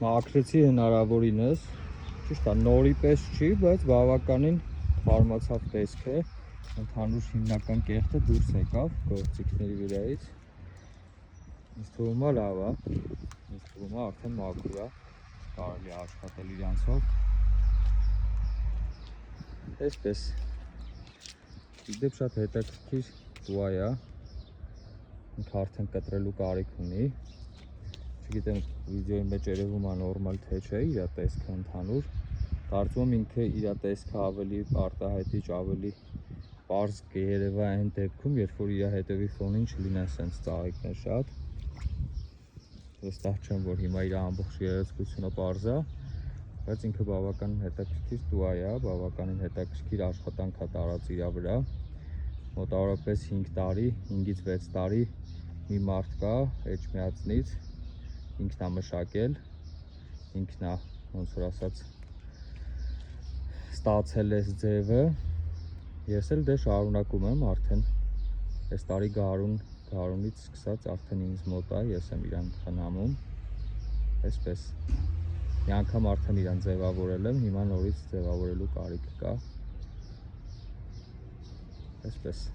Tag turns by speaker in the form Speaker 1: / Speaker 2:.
Speaker 1: Մաքրեցի հնարավորինս, ճիշտ է, նորի պես չի, բայց բավականին թարմացավ տեսք է, ընդհանուր հիմնական կեղտը դուրս եկավ գործիքների վրայից։ Ինձ թվում է լավ է, ինձ թվում է արդեն մաքուր է, կարելի է աշխատել իրանցով։ Այսպես, իդեպ շատ հետաքրքիր ծուայ է, ինքը արդեն կտրելու կարիք ունի։ Չգիտեմ վիդեոյի մեջ երևում է նորմալ թե չէ իր տեսքը ընդհանուր, կարծում եմ ինքը իր տեսքը ավելի արտահայտիչ, ավելի պարզ կերևա այն դեպքում, երբ որ իր հետևի ֆոնին չլինեն սենց ծաղիկներ շատ։ Վստահ չեմ, որ հիմա իր ամբողջ գեղեցկությունը պարզ է, բայց ինքը բավականին հետաքրքիր տուայ է, բավականին հետաքրքիր աշխատանք է տարած իր վրա։ Մոտավորապես 5 տարի, 5-ից 6 տարի մի մարդ կա Էջմիածնից, ինքն է մշակել, ինքն է, ոնց որ ասած, ստացել այս ձևը, ես էլ դե շարունակում եմ արդեն, այս տարի գարունից սկսած արդեն ինձ մոտ է, ես եմ իրան խնամում, այսպես, մի անգամ արդեն իրան ձևավորել եմ, հիմա նորից ձևավորելու կարիք կա, այսպես։